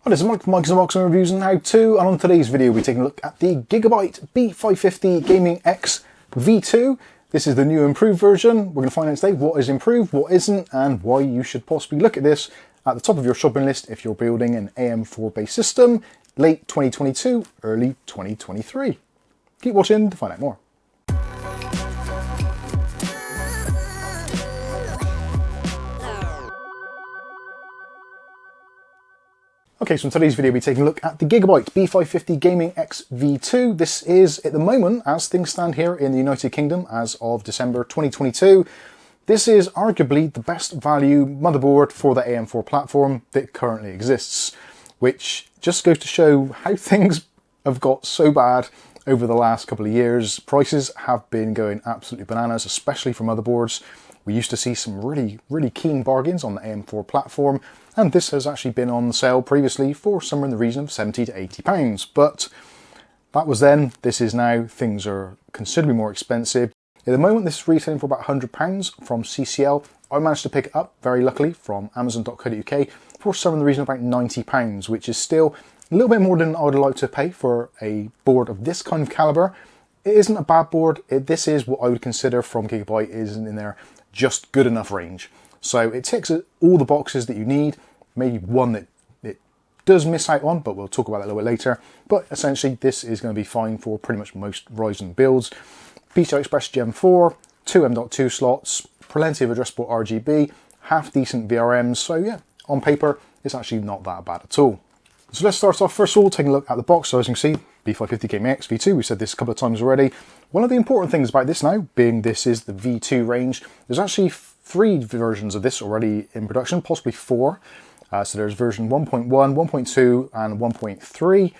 Hi, this is Mike from Mike's Unboxing Reviews and How To, and on today's video we're taking a look at the Gigabyte B550 Gaming X V2. This is the new improved version. We're going to find out today what is improved, what isn't, and why you should possibly look at this at the top of your shopping list if you're building an AM4 based system late 2022, early 2023. Keep watching to find out more. Okay, so in today's video we'll be taking a look at the Gigabyte B550 Gaming X V2. This is, at the moment, as things stand here in the United Kingdom as of December 2022, this is arguably the best value motherboard for the AM4 platform that currently exists, which just goes to show how things have got so bad over the last couple of years. Prices have been going absolutely bananas, especially for motherboards. We used to see some really keen bargains on the AM4 platform, and this has actually been on sale previously for somewhere in the region of £70 to £80. But that was then, this is now. Things are considerably more expensive. At the moment, this is retailing for about £100 from CCL. I managed to pick it up, very luckily, from Amazon.co.uk for somewhere in the region of about £90, which is still a little bit more than I would like to pay for a board of this kind of calibre. It isn't a bad board. This is what I would consider from Gigabyte is in their just good enough range. So it ticks all the boxes that you need, maybe one that it does miss out on, but we'll talk about that a little bit later. But essentially this is going to be fine for pretty much most Ryzen builds. PCI Express Gen 4, 2 M.2 slots, plenty of addressable RGB, half decent VRMs, so yeah, on paper it's actually not that bad at all. So let's start off first of all taking a look at the box. So as you can see, B550 Gaming X V2, we've said this a couple of times already. One of the important things about this now, being this is the V2 range, there's actually 3 versions of this already in production, possibly 4. So there's version 1.1, 1.2 and 1.3.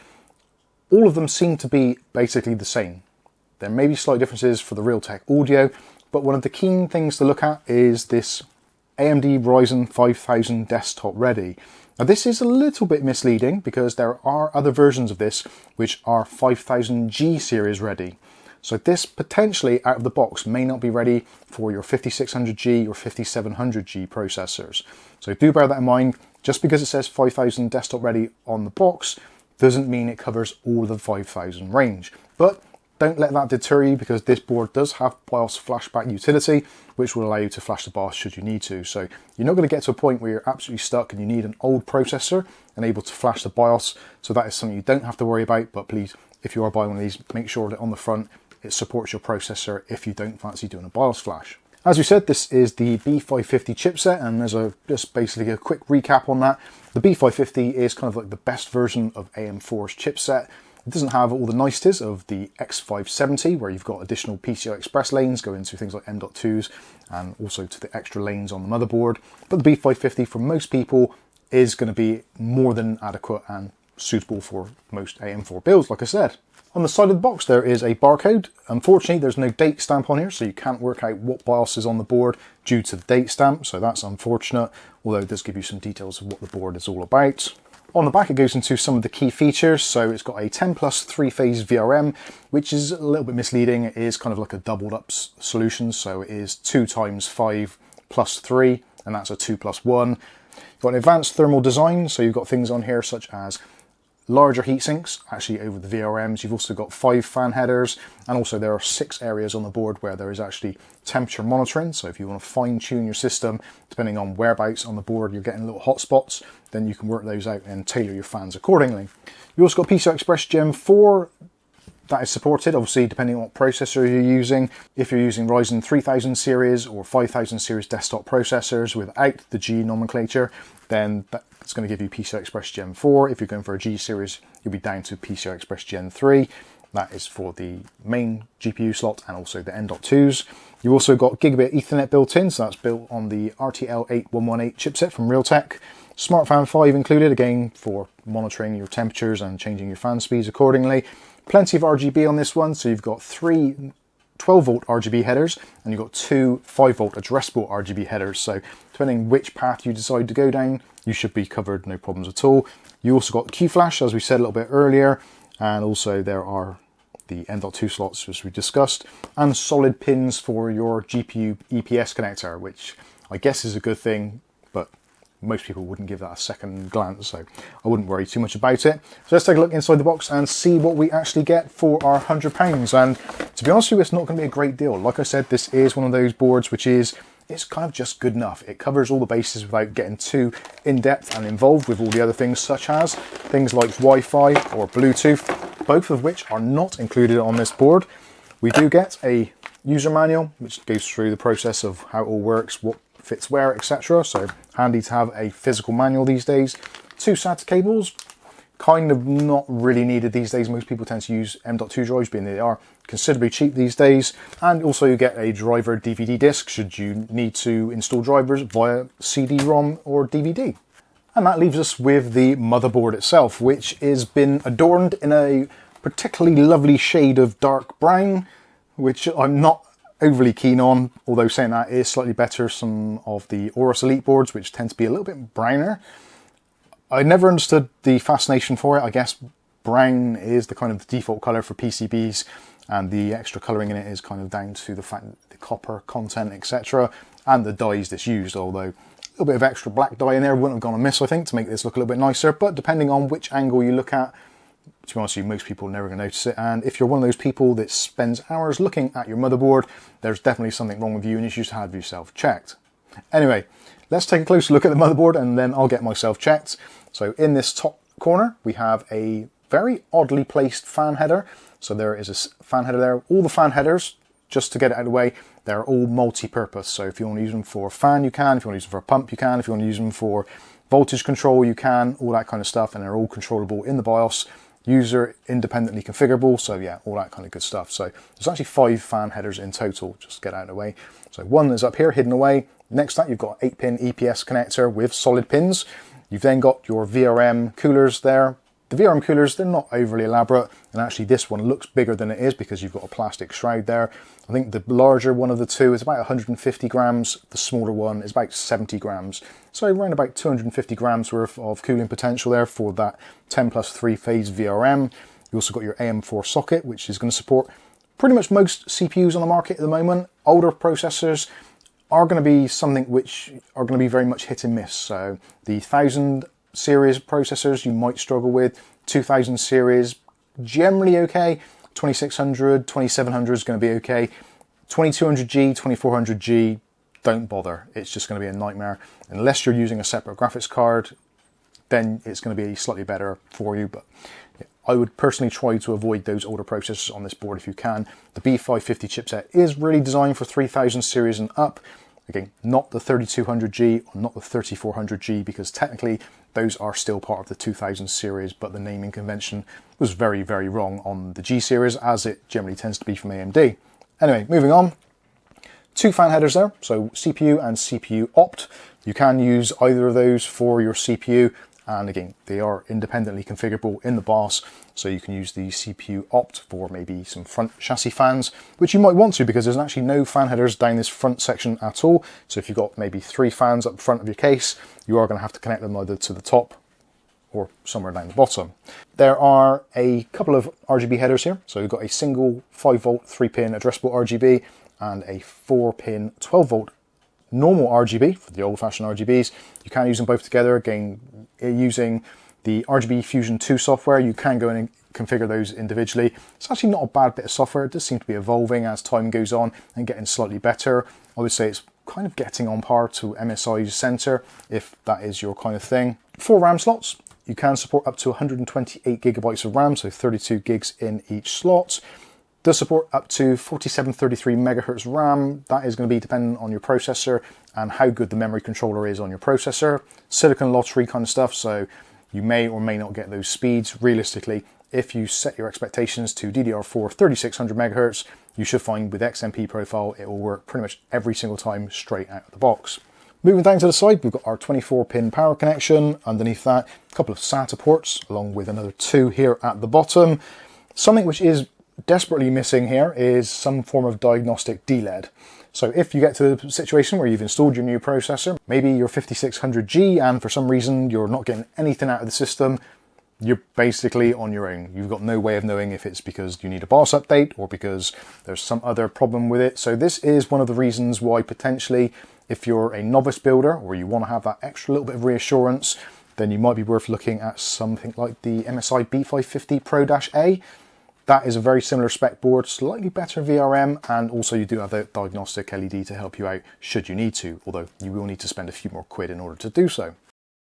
All of them seem to be basically the same. There may be slight differences for the Realtek audio, but one of the keen things to look at is this AMD Ryzen 5000 desktop ready. Now this is a little bit misleading because there are other versions of this which are 5000G series ready. So this potentially out of the box may not be ready for your 5600G or 5700G processors. So do bear that in mind. Just because it says 5000 desktop ready on the box doesn't mean it covers all of the 5000 range. But don't let that deter you, because this board does have BIOS flashback utility, which will allow you to flash the BIOS should you need to. So you're not going to get to a point where you're absolutely stuck and you need an old processor and able to flash the BIOS. So that is something you don't have to worry about. But please, if you are buying one of these, make sure that on the front it supports your processor if you don't fancy doing a BIOS flash. As we said, this is the B550 chipset, and there's just basically a quick recap on that. The B550 is kind of like the best version of AM4's chipset. It doesn't have all the niceties of the X570, where you've got additional PCI Express lanes going to things like M.2s and also to the extra lanes on the motherboard. But the B550 for most people is going to be more than adequate and suitable for most AM4 builds, like I said. On the side of the box there is a barcode. Unfortunately there's no date stamp on here, so you can't work out what BIOS is on the board due to the date stamp, so that's unfortunate, although it does give you some details of what the board is all about. On the back it goes into some of the key features. So it's got a 10 plus 3-phase VRM, which is a little bit misleading. It is kind of like a doubled up solution, so it is 2 times 5 plus 3, and that's a 2 plus 1. You've got an advanced thermal design, so you've got things on here such as larger heat sinks actually over the VRMs. You've also got 5 fan headers, and also there are 6 areas on the board where there is actually temperature monitoring. So if you want to fine tune your system, depending on whereabouts on the board you're getting little hot spots, then you can work those out and tailor your fans accordingly. You also got PCI Express Gen 4. That is supported, obviously, depending on what processor you're using. If you're using Ryzen 3000 series or 5000 series desktop processors without the G nomenclature, then that's going to give you PCI Express Gen 4. If you're going for a G series, you'll be down to PCI Express Gen 3. That is for the main GPU slot and also the M.2s. You've also got Gigabit Ethernet built in, so that's built on the RTL8118 chipset from Realtek. SmartFan 5 included, again, for monitoring your temperatures and changing your fan speeds accordingly. Plenty of RGB on this one, so you've got 3 12-volt RGB headers and you've got 2 5-volt addressable RGB headers. So depending which path you decide to go down, you should be covered, no problems at all. You also got Q-Flash, as we said a little bit earlier, and also there are the M.2 slots, as we discussed, and solid pins for your GPU EPS connector, which I guess is a good thing, but most people wouldn't give that a second glance, so I wouldn't worry too much about it. So let's take a look inside the box and see what we actually get for our £100. And to be honest with you, it's not going to be a great deal. Like I said, this is one of those boards which is, it's kind of just good enough. It covers all the bases without getting too in-depth and involved with all the other things, such as things like Wi-Fi or Bluetooth, both of which are not included on this board. We do get a user manual, which goes through the process of how it all works, what fits where, etc. So handy to have a physical manual these days. 2 SATA cables, kind of not really needed these days. Most people tend to use M.2 drives, being they are considerably cheap these days. And also you get a driver DVD disc should you need to install drivers via CD-ROM or DVD. And that leaves us with the motherboard itself, which has been adorned in a particularly lovely shade of dark brown, which I'm not overly keen on, although saying that is slightly better some of the Aorus Elite boards, which tend to be a little bit browner. I never understood the fascination for it. I guess brown is the kind of the default colour for PCBs, and the extra colouring in it is kind of down to the fact that the copper content, etc., and the dyes that's used, although a little bit of extra black dye in there wouldn't have gone amiss, I think, to make this look a little bit nicer. But depending on which angle you look at, to be honest with you, most people are never going to notice it. And if you're one of those people that spends hours looking at your motherboard, there's definitely something wrong with you and you should have yourself checked. Anyway, let's take a closer look at the motherboard and then I'll get myself checked. So in this top corner, we have a very oddly placed fan header. So there is a fan header there. All the fan headers, just to get it out of the way, they're all multi-purpose. So if you want to use them for a fan, you can. If you want to use them for a pump, you can. If you want to use them for voltage control, you can. All that kind of stuff. And they're all controllable in the BIOS. User independently configurable, so yeah, all that kind of good stuff. So there's actually 5 fan headers in total, just to get out of the way. So one is up here, hidden away. Next to that, you've got an 8-pin EPS connector with solid pins. You've then got your VRM coolers there. The VRM coolers, they're not overly elaborate, and actually this one looks bigger than it is because you've got a plastic shroud there. I think the larger one of the two is about 150 grams, the smaller one is about 70 grams. So around about 250 grams worth of cooling potential there for that 10 plus 3-phase VRM. You also got your AM4 socket, which is going to support pretty much most CPUs on the market at the moment. Older processors are going to be something which are going to be very much hit and miss. So the 1000 series processors you might struggle with, 2000 series generally okay, 2600, 2700 is going to be okay, 2200G, 2400G, don't bother, it's just going to be a nightmare. Unless you're using a separate graphics card, then it's going to be slightly better for you, but yeah, I would personally try to avoid those older processors on this board if you can. The B550 chipset is really designed for 3000 series and up. Again, not the 3200G or not the 3400G, because technically those are still part of the 2000 series, but the naming convention was very, very wrong on the G series, as it generally tends to be from AMD. Anyway, moving on. 2 fan headers there, so CPU and CPU opt. You can use either of those for your CPU, and again, they are independently configurable in the BIOS, so you can use the CPU opt for maybe some front chassis fans, which you might want to because there's actually no fan headers down this front section at all. So if you've got maybe 3 fans up the front of your case, you are going to have to connect them either to the top or somewhere down the bottom. There are a couple of RGB headers here. So you've got a single 5-volt 3-pin addressable RGB and a 4-pin 12-volt normal RGB for the old-fashioned RGBs. You can use them both together. Again, using the RGB Fusion 2 software, you can go in and configure those individually. It's actually not a bad bit of software. It does seem to be evolving as time goes on and getting slightly better. I would say it's kind of getting on par to MSI's Center, if that is your kind of thing. 4 RAM slots. You can support up to 128 gigabytes of RAM, so 32 gigs in each slot. Does support up to 4733 megahertz RAM. That is going to be dependent on your processor and how good the memory controller is on your processor. Silicon lottery kind of stuff, so you may or may not get those speeds. Realistically, if you set your expectations to DDR4 3600 megahertz, you should find with XMP profile it will work pretty much every single time straight out of the box. Moving down to the side, we've got our 24-pin power connection. Underneath that, a couple of SATA ports, along with another 2 here at the bottom. Something which is desperately missing here is some form of diagnostic DLED. So if you get to the situation where you've installed your new processor, maybe your 5600G, and for some reason you're not getting anything out of the system, you're basically on your own. You've got no way of knowing if it's because you need a BIOS update or because there's some other problem with it. So this is one of the reasons why potentially If you're a novice builder or you want to have that extra little bit of reassurance, then you might be worth looking at something like the MSI B550 Pro-A. That is a very similar spec board, slightly better VRM, and also you do have the diagnostic LED to help you out should you need to, although you will need to spend a few more quid in order to do so.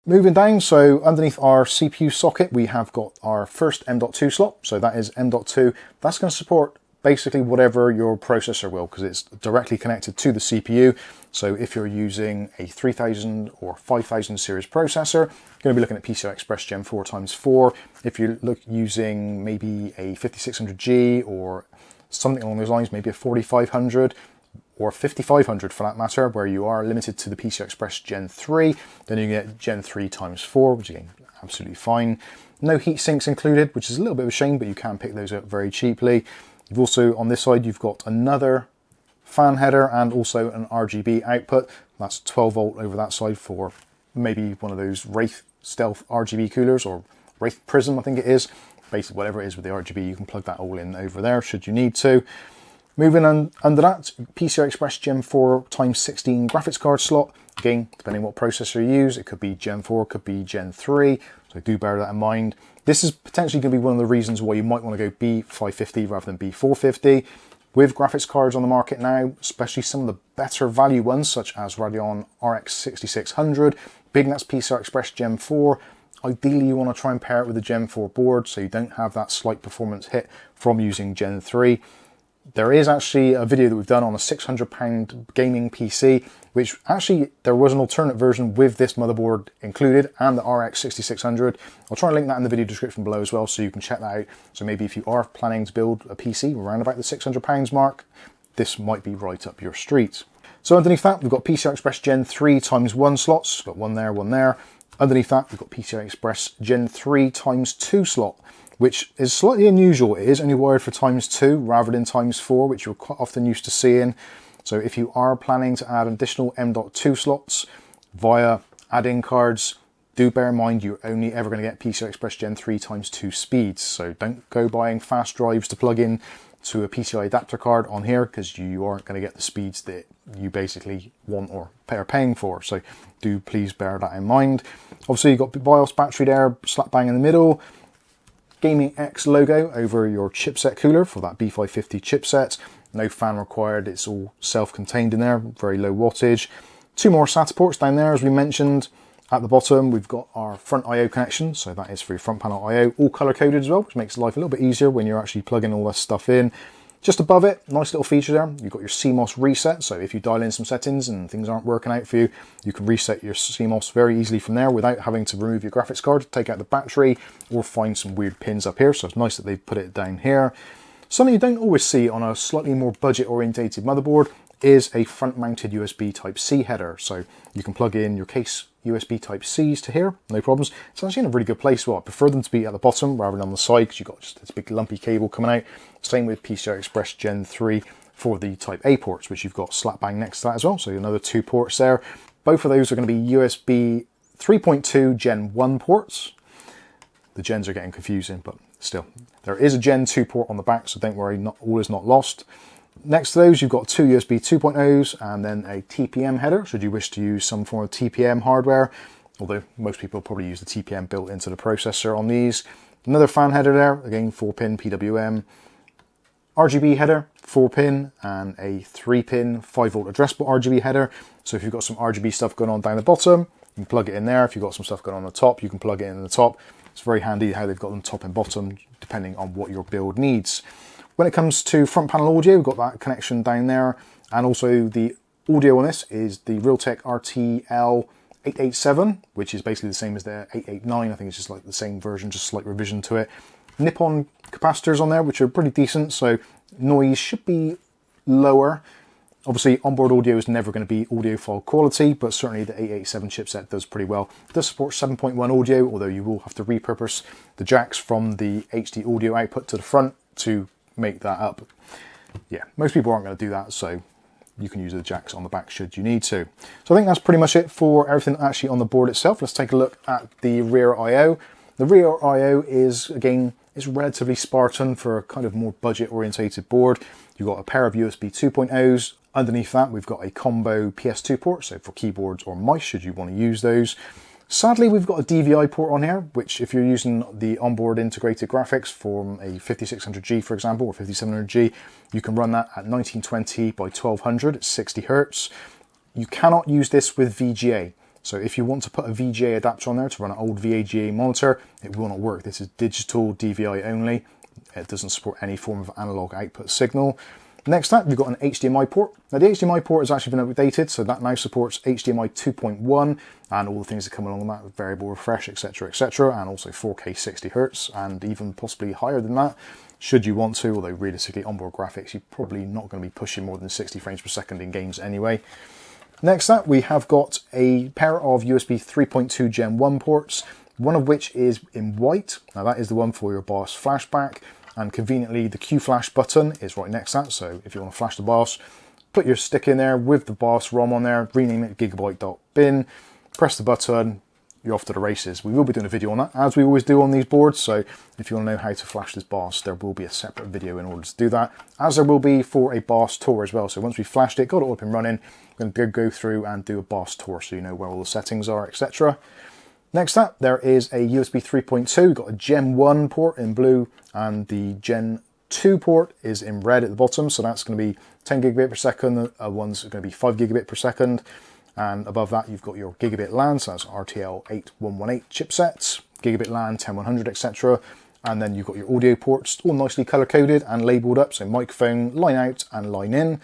Moving down, so underneath our CPU socket, we have got our first M.2 slot. So that is M.2. That's going to support basically whatever your processor will, because it's directly connected to the CPU. So if you're using a 3000 or 5000 series processor, you're going to be looking at PCI Express Gen 4 x 4. If you're using maybe a 5600G or something along those lines, maybe a 4500 or 5500 for that matter, where you are limited to the PCI Express Gen 3, then you get Gen 3 x 4, which again, absolutely fine. No heat sinks included, which is a little bit of a shame, but you can pick those up very cheaply. You've also, on this side, you've got another fan header and also an RGB output. That's 12 volt over that side for maybe one of those Wraith Stealth RGB coolers, or Wraith Prism, I think it is. Basically, whatever it is with the RGB, you can plug that all in over there should you need to. Moving on under that, PCI Express Gen 4 x 16 graphics card slot. Again, depending on what processor you use, it could be Gen 4, could be Gen 3, so do bear that in mind. This is potentially going to be one of the reasons why you might want to go B550 rather than B450. With graphics cards on the market now, especially some of the better value ones, such as Radeon RX 6600, being that's PCI Express Gen 4, ideally you want to try and pair it with a Gen 4 board so you don't have that slight performance hit from using Gen 3. There is actually a video that we've done on a £600 gaming PC, which actually there was an alternate version with this motherboard included and the RX 6600. I'll try and link that in the video description below as well so you can check that out. So maybe if you are planning to build a PC around about the £600 mark, this might be right up your street. So underneath that, we've got PCI Express Gen 3 x 1 slots. Got one there, one there. Underneath that, we've got PCI Express Gen 3 x 2 slot, which is slightly unusual. It is only wired for ×2 rather than ×4, which you're quite often used to seeing. So if you are planning to add additional M.2 slots via add-in cards, do bear in mind you're only ever going to get PCI Express Gen 3 x 2 speeds. So don't go buying fast drives to plug in to a PCI adapter card on here, because you aren't going to get the speeds that you basically want or are paying for. So do please bear that in mind. Obviously you've got the BIOS battery there, slap bang in the middle. Gaming X logo over your chipset cooler for that B550 chipset. No fan required, it's all self-contained in there, very low wattage. Two more SATA ports down there, as we mentioned. At the bottom, we've got our front I/O connection, so that is for your front panel I/O, all color-coded as well, which makes life a little bit easier when you're actually plugging all this stuff in. Just above it, nice little feature there, you've got your CMOS reset, so if you dial in some settings and things aren't working out for you, you can reset your CMOS very easily from there without having to remove your graphics card, take out the battery, or find some weird pins up here, so it's nice that they've put it down here. Something you don't always see on a slightly more budget-orientated motherboard is a front-mounted USB Type-C header, so you can plug in your case USB Type-Cs to here, no problems. It's actually in a really good place. Well, I prefer them to be at the bottom rather than on the side, because you've got just this big lumpy cable coming out. Same with PCI Express Gen 3 for the Type-A ports, which you've got slap bang next to that as well, so another 2 ports there. Both of those are going to be USB 3.2 Gen 1 ports. The gens are getting confusing, but still. There is a Gen 2 port on the back, so don't worry, not all is not lost. Next to those, you've got 2 USB 2.0s and then a TPM header, should you wish to use some form of TPM hardware, although most people probably use the TPM built into the processor on these. Another fan header there, again 4-pin PWM. RGB header, 4-pin, and a 3-pin 5-volt addressable RGB header. So if you've got some RGB stuff going on down the bottom, you can plug it in there. If you've got some stuff going on the top, you can plug it in the top. It's very handy how they've got them top and bottom, depending on what your build needs. When it comes to front panel audio, we've got that connection down there, and also the audio on this is the Realtek RTL 887, which is basically the same as the 889. I think it's just like the same version, just slight revision to it. Nippon capacitors on there, which are pretty decent, so noise should be lower. Obviously, onboard audio is never going to be audiophile quality, but certainly the 887 chipset does pretty well. It does support 7.1 audio, although you will have to repurpose the jacks from the HD audio output to the front to make that up. Yeah, most people aren't going to do that, so you can use the jacks on the back should you need to. So I think that's pretty much it for everything actually on the board itself. Let's take a look at the rear I/O. The rear I/O is, again, it's relatively Spartan for a kind of more budget orientated board. You've got a pair of USB 2.0s, Underneath that, we've got a combo PS2 port, so for keyboards or mice, should you want to use those. Sadly, we've got a DVI port on here, which if you're using the onboard integrated graphics from a 5600G, for example, or 5700G, you can run that at 1920 by 1200 at 60 Hertz. You cannot use this with VGA. So if you want to put a VGA adapter on there to run an old VGA monitor, it will not work. This is digital DVI only. It doesn't support any form of analog output signal. Next up, we've got an HDMI port. Now the HDMI port has actually been updated, so that now supports HDMI 2.1 and all the things that come along with that, with variable refresh, etc, and also 4K 60 Hertz, and even possibly higher than that, should you want to, although realistically onboard graphics, you're probably not going to be pushing more than 60 frames per second in games anyway. Next up, we have got a pair of USB 3.2 Gen 1 ports, one of which is in white. Now that is the one for your BIOS flashback. And conveniently, the Q flash button is right next to that. So if you want to flash the BIOS, put your stick in there with the BIOS ROM on there, rename it Gigabyte.bin, press the button, you're off to the races. We will be doing a video on that, as we always do on these boards. So if you want to know how to flash this BIOS, there will be a separate video in order to do that, as there will be for a BIOS tour as well. So once we've flashed it, got it up and running, we're going to go through and do a BIOS tour so you know where all the settings are, etc. Next up, there is a USB 3.2, got a Gen 1 port in blue, and the Gen 2 port is in red at the bottom, so that's going to be 10 gigabit per second, the one's going to be 5 gigabit per second, and above that you've got your gigabit LAN, so that's RTL 8118 chipsets, gigabit LAN 10100, etc. And then you've got your audio ports, all nicely color-coded and labelled up, so microphone, line out and line in.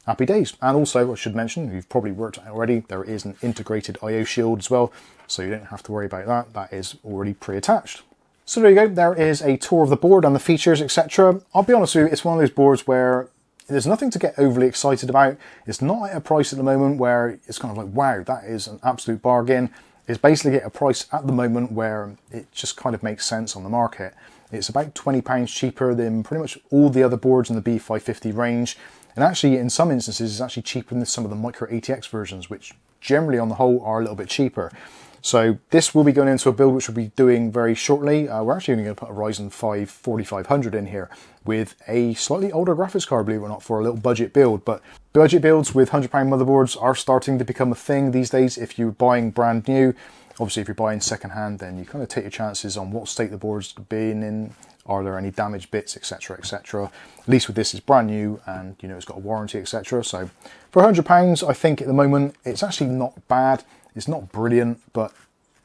Happy days. And also, I should mention, you've probably worked on it already, there is an integrated I/O shield as well, so you don't have to worry about that. That is already pre-attached. So there you go. There is a tour of the board and the features, etc. I'll be honest with you, it's one of those boards where there's nothing to get overly excited about. It's not at a price at the moment where it's kind of like, wow, that is an absolute bargain. It's basically at a price at the moment where it just kind of makes sense on the market. It's about £20 cheaper than pretty much all the other boards in the B550 range. And actually, in some instances, it's actually cheaper than some of the Micro ATX versions, which generally on the whole are a little bit cheaper. So this will be going into a build which we'll be doing very shortly. We're actually only going to put a Ryzen 5 4500 in here with a slightly older graphics card, believe it or not, for a little budget build. But budget builds with £100 motherboards are starting to become a thing these days if you're buying brand new. Obviously, if you're buying second-hand, then you kind of take your chances on what state the board's been in. Are there any damaged bits, etc, etc. At least with this, it's brand new and you know it's got a warranty, etc. So for £100, I think at the moment it's actually not bad. It's not brilliant, but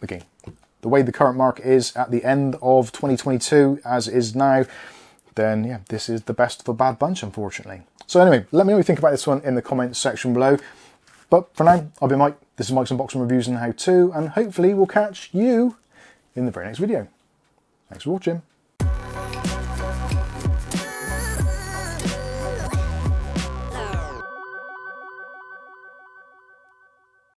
again, the way the current market is at the end of 2022, as it is now, then yeah, this is the best of a bad bunch, unfortunately. So anyway, let me know what you think about this one in the comments section below. But for now, I've been Mike. This is Mike's Unboxing Reviews and How To, and hopefully we'll catch you in the very next video. Thanks for watching.